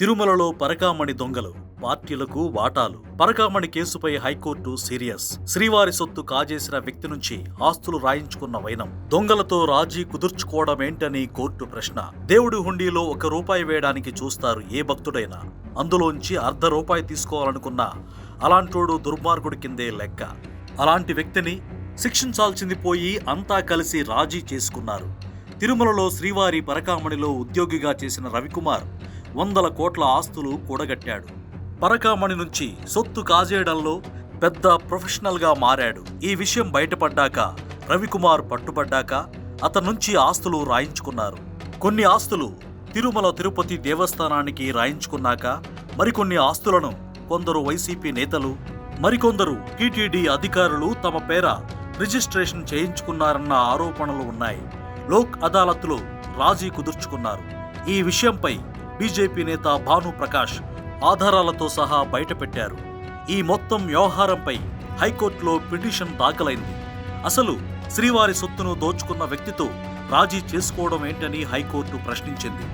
తిరుమలలో పరకామణి దొంగలు పార్టీలకు వాటాలు. పరకామణి కేసుపై హైకోర్టు సీరియస్. శ్రీవారి సొత్తు కాజేసిన వ్యక్తి నుంచి ఆస్తులు రాయించుకున్న వైనం. దొంగలతో రాజీ కుదుర్చుకోవడమేంటని కోర్టు ప్రశ్న. దేవుడి హుండీలో ₹1 వేయడానికి చూస్తారు ఏ భక్తుడైనా. అందులోంచి ₹0.5 తీసుకోవాలనుకున్నా అలాంటోడు దుర్మార్గుడి కిందే లెక్క. అలాంటి వ్యక్తిని శిక్షించాల్సింది పోయి అంతా కలిసి రాజీ చేసుకున్నారు. తిరుమలలో శ్రీవారి పరకామణిలో ఉద్యోగిగా చేసిన రవికుమార్ వందల కోట్ల ఆస్తులు కూడగట్టాడు. పరకామణి నుంచి సొత్తు కాజేయడంలో పెద్ద ప్రొఫెషనల్గా మారాడు. ఈ విషయం బయటపడ్డాక రవికుమార్ పట్టుబడ్డాక అతని నుంచి ఆస్తులు రాయించుకున్నారు. కొన్ని ఆస్తులు తిరుమల తిరుపతి దేవస్థానానికి రాయించుకున్నాక మరికొన్ని ఆస్తులను కొందరు వైసీపీ నేతలు, మరికొందరు టీటీడీ అధికారులు తమ పేర రిజిస్ట్రేషన్ చేయించుకున్నారన్న ఆరోపణలు ఉన్నాయి. లోక్ అదాలత్లో రాజీ కుదుర్చుకున్నారు. ఈ విషయంపై బీజేపీ నేత భాను ప్రకాష్ ఆధారాలతో సహా బయటపెట్టారు. ఈ మొత్తం వ్యవహారంపై హైకోర్టులో పిటిషన్ దాఖలైంది. అసలు శ్రీవారి సొత్తును దోచుకున్న వ్యక్తితో రాజీ చేసుకోవడం ఏంటని హైకోర్టు ప్రశ్నించింది.